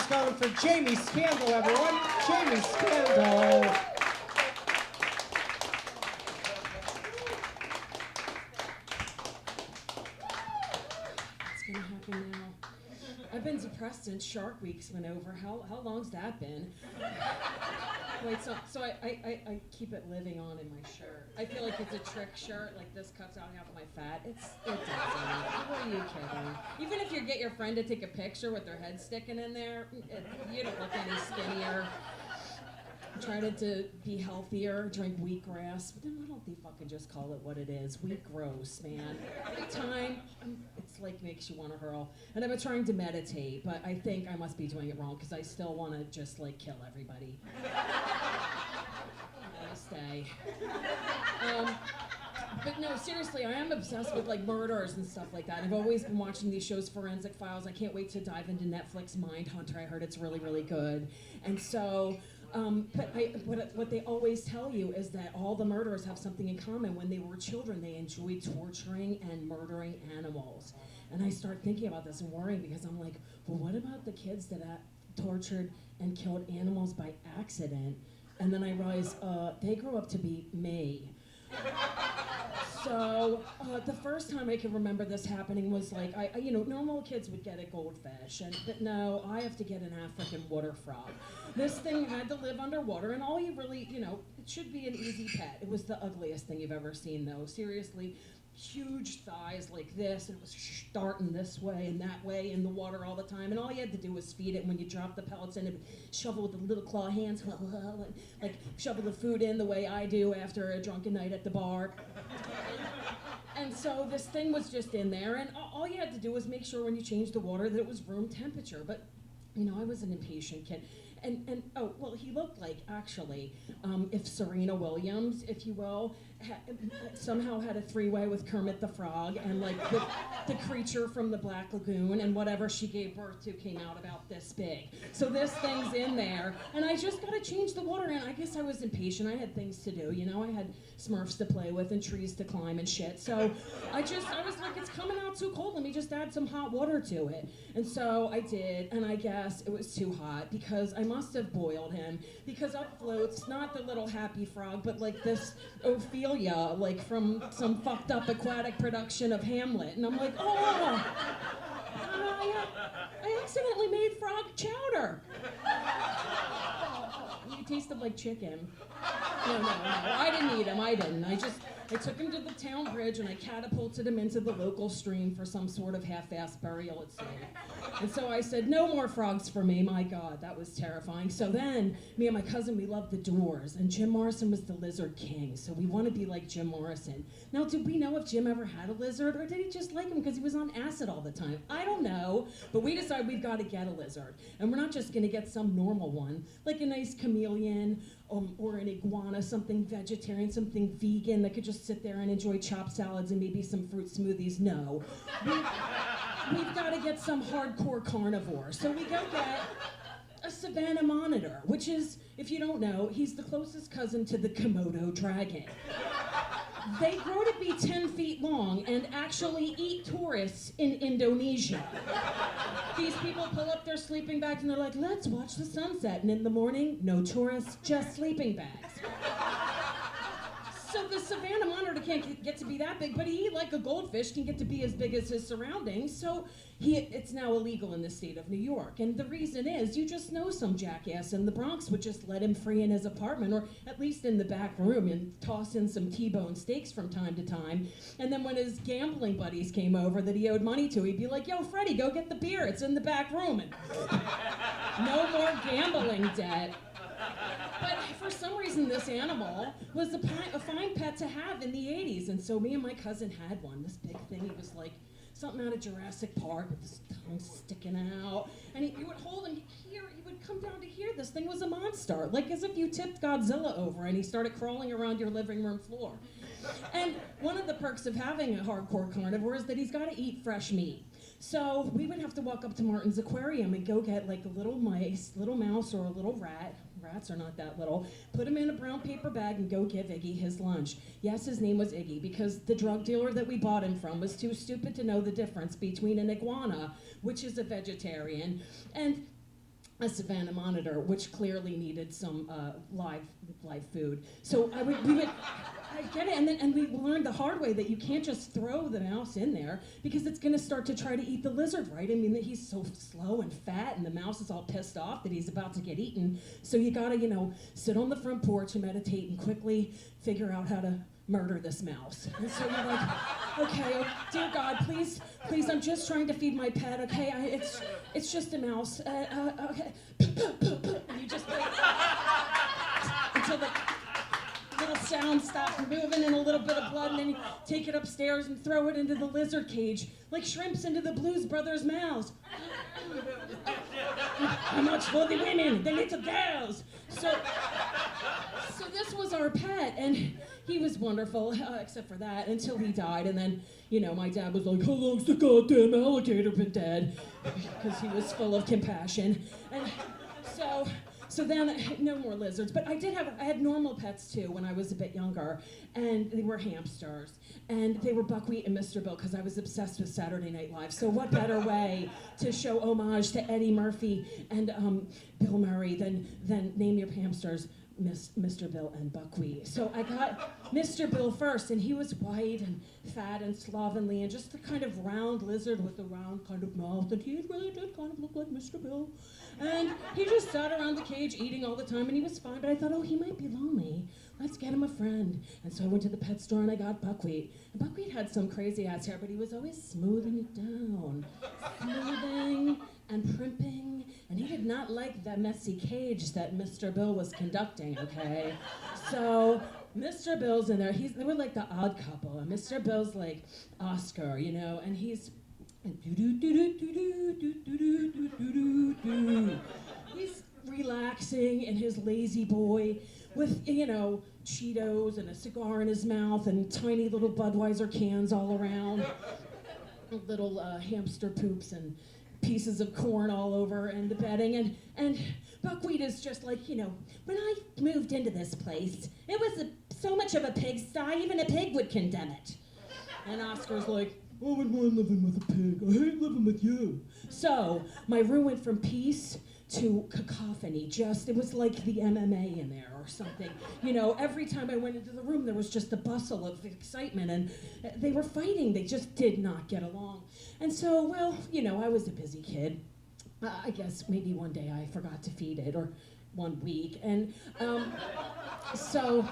going for Jamie Scandal, everyone. Jamie Scandal. What's gonna happen now? I've been depressed since Shark Week's went over. How long's that been? Wait, so I keep it living on in my shirt. I feel like it's a trick shirt, like this cuts out half of my fat. It doesn't. What are you kidding? Even if you get your friend to take a picture with their head sticking in there, you don't look any skinnier. I tried to be healthier, drink wheatgrass, but then why don't they fucking just call it what it is? Wheat gross, man. Every time, it's like makes you want to hurl. And I've been trying to meditate, but I think I must be doing it wrong because I still want to just like kill everybody. I stay. But no, seriously, I am obsessed with like murders and stuff like that. I've always been watching these shows, Forensic Files. I can't wait to dive into Netflix Mindhunter. I heard it's really, really good. And so, what they always tell you is that all the murderers have something in common. When they were children, they enjoyed torturing and murdering animals. And I start thinking about this and worrying because I'm like, well, what about the kids that tortured and killed animals by accident? And then I realize they grew up to be me. So the first time I can remember this happening was like, normal kids would get a goldfish, but no, I have to get an African water frog. This thing had to live underwater, and all you really, it should be an easy pet. It was the ugliest thing you've ever seen, though. Seriously, huge thighs like this, and it was starting this way and that way in the water all the time, and all you had to do was feed it. When you drop the pellets in, it would shovel with the little claw hands, like shovel the food in the way I do after a drunken night at the bar. And so this thing was just in there, and all you had to do was make sure when you changed the water that it was room temperature. But, I was an impatient kid. And he looked like, actually, if Serena Williams, if you will, somehow had a three-way with Kermit the Frog, and like the creature from the Black Lagoon, and whatever she gave birth to came out about this big. So this thing's in there, and I just gotta change the water, and I guess I was impatient. I had things to do, I had Smurfs to play with and trees to climb and shit. So I was like, it's coming out too cold, let me just add some hot water to it. And so I did, and I guess it was too hot because I must have boiled him, because up floats not the little happy frog, but like this Ophelia, like from some fucked up aquatic production of Hamlet. And I'm like, I accidentally made frog chowder. He tasted like chicken. No, I didn't eat him, I took him to the town bridge and I catapulted him into the local stream for some sort of half-assed burial at sea. And so I said, no more frogs for me, my God, that was terrifying. So then, me and my cousin, we loved the Doors, and Jim Morrison was the Lizard King, so we want to be like Jim Morrison. Now, did we know if Jim ever had a lizard, or did he just like him because he was on acid all the time? I don't know, but we decided we've got to get a lizard. And we're not just going to get some normal one, like a nice chameleon, or an iguana, something vegetarian, something vegan that could just sit there and enjoy chopped salads and maybe some fruit smoothies. No. We've got to get some hardcore carnivore. So we go get a Savannah monitor, which is, if you don't know, he's the closest cousin to the Komodo dragon. They grow to be 10 feet long and actually eat tourists in Indonesia. These people pull up their sleeping bags and they're like, let's watch the sunset. And in the morning, no tourists, just sleeping bags. So the Savannah monitor can't get to be that big, but he, like a goldfish, can get to be as big as his surroundings. So it's now illegal in the state of New York. And the reason is, you just know some jackass in the Bronx would just let him free in his apartment, or at least in the back room, and toss in some T-bone steaks from time to time. And then when his gambling buddies came over that he owed money to, he'd be like, yo, Freddie, go get the beer. It's in the back room. And no more gambling debt. But for some reason, this animal was a fine pet to have in the 80s. And so me and my cousin had one, this big thing. He was like something out of Jurassic Park with his tongue sticking out. And you would hold him here, he would come down to here. This thing was a monster, like as if you tipped Godzilla over and he started crawling around your living room floor. And one of the perks of having a hardcore carnivore is that he's got to eat fresh meat. So we would have to walk up to Martin's aquarium and go get like a little mouse or a little rat. Rats are not that little. Put him in a brown paper bag and go give Iggy his lunch. Yes, his name was Iggy because the drug dealer that we bought him from was too stupid to know the difference between an iguana, which is a vegetarian, and a Savannah monitor, which clearly needed some live food. So I get it, and we learned the hard way that you can't just throw the mouse in there because it's gonna start to try to eat the lizard, right? I mean, he's so slow and fat, and the mouse is all pissed off that he's about to get eaten. So you gotta, sit on the front porch and meditate and quickly figure out how to murder this mouse. And so you're like, okay, oh, dear God, please, I'm just trying to feed my pet, okay? It's just a mouse, okay. And you just wait until the little sound stops moving and a little bit of blood, and then you take it upstairs and throw it into the lizard cage, like shrimps into the Blues Brothers mouths. How much for the women, the little girls? So this was our pet, and he was wonderful, except for that, until he died. And then, my dad was like, how long's the goddamn alligator been dead? Because he was full of compassion. And so then, no more lizards. But I had normal pets too when I was a bit younger, and they were hamsters. And they were Buckwheat and Mr. Bill, because I was obsessed with Saturday Night Live. So what better way to show homage to Eddie Murphy and Bill Murray than name your hamsters Mr. Bill and Buckwheat. So I got Mr. Bill first, and he was white and fat and slovenly and just the kind of round lizard with a round kind of mouth, and he really did kind of look like Mr. Bill. And he just sat around the cage eating all the time, and he was fine, but I thought, oh, he might be lonely. Let's get him a friend. And so I went to the pet store and I got Buckwheat. And Buckwheat had some crazy ass hair, but he was always smoothing it down. Smoothing and primping. And he did not like the messy cage that Mr. Bill was conducting, okay? So Mr. Bill's in there. They were like the odd couple. And Mr. Bill's like Oscar, and he's he's relaxing in his lazy boy with, Cheetos and a cigar in his mouth and tiny little Budweiser cans all around, little hamster poops and pieces of corn all over and the bedding. And Buckwheat is just like, when I moved into this place, it was so much of a pigsty, even a pig would condemn it. And Oscar's like, I wouldn't mind living with a pig. I hate living with you. So my room went from peace to cacophony. It was like the MMA in there or something. Every time I went into the room, there was just the bustle of excitement, and they were fighting. They just did not get along. And so, I was a busy kid. I guess maybe one day I forgot to feed it, or 1 week. And so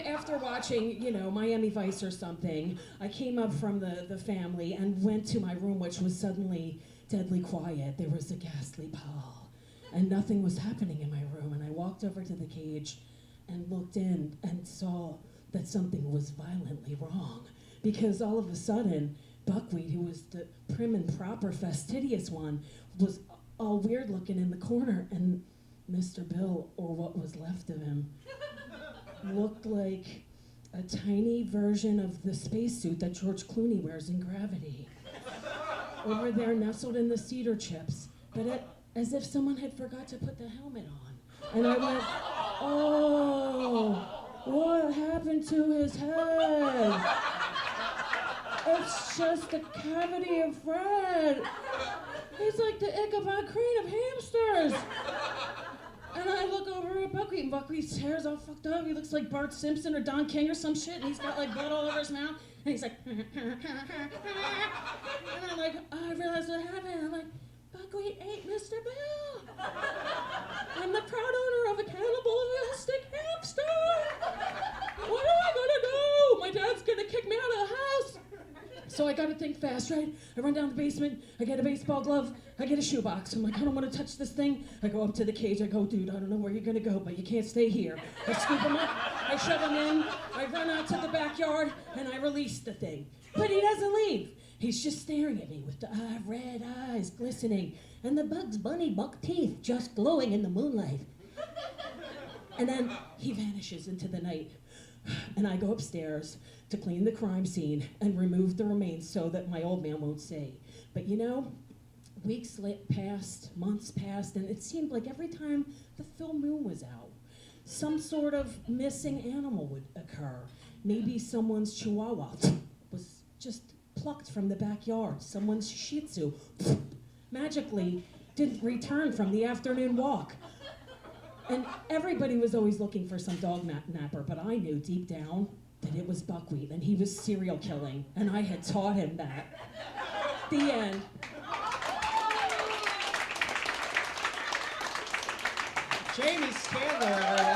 after watching, Miami Vice or something, I came up from the family and went to my room, which was suddenly deadly quiet. There was a ghastly pall, and nothing was happening in my room. And I walked over to the cage and looked in and saw that something was violently wrong, because all of a sudden, Buckwheat, who was the prim and proper, fastidious one, was all weird looking in the corner, and Mr. Bill, or what was left of him, looked like a tiny version of the spacesuit that George Clooney wears in Gravity. Over there, nestled in the cedar chips, but as if someone had forgot to put the helmet on. And I went, oh, what happened to his head? It's just a cavity of Fred. He's like the Ichabod Crane of hamsters. And I look over at Buckwheat, and Buckwheat's hair's all fucked up. He looks like Bart Simpson or Don King or some shit, and he's got like blood all over his mouth. And he's like, and I'm like, oh, I realized what happened. I'm like, Buckwheat ate Mr. Bill. I'm the proud owner of a cannibalistic hamster. What am I gonna do? My dad's gonna kick me out of the house. So I gotta think fast, right? I run down the basement, I get a baseball glove, I get a shoebox. I'm like, I don't wanna touch this thing. I go up to the cage, I go, dude, I don't know where you're gonna go, but you can't stay here. I scoop him up, I shove him in, I run out to the backyard, and I release the thing. But he doesn't leave. He's just staring at me with the red eyes glistening, and the Bugs Bunny buck teeth just glowing in the moonlight. And then he vanishes into the night. And I go upstairs to clean the crime scene and remove the remains so that my old man won't see. But weeks passed, months passed, and it seemed like every time the full moon was out, some sort of missing animal would occur. Maybe someone's chihuahua was just plucked from the backyard, someone's shih tzu magically didn't return from the afternoon walk. And everybody was always looking for some dog napper, but I knew deep down that it was Buckwheat, and he was serial killing, and I had taught him that. The end. Jamie Scandler, everyone.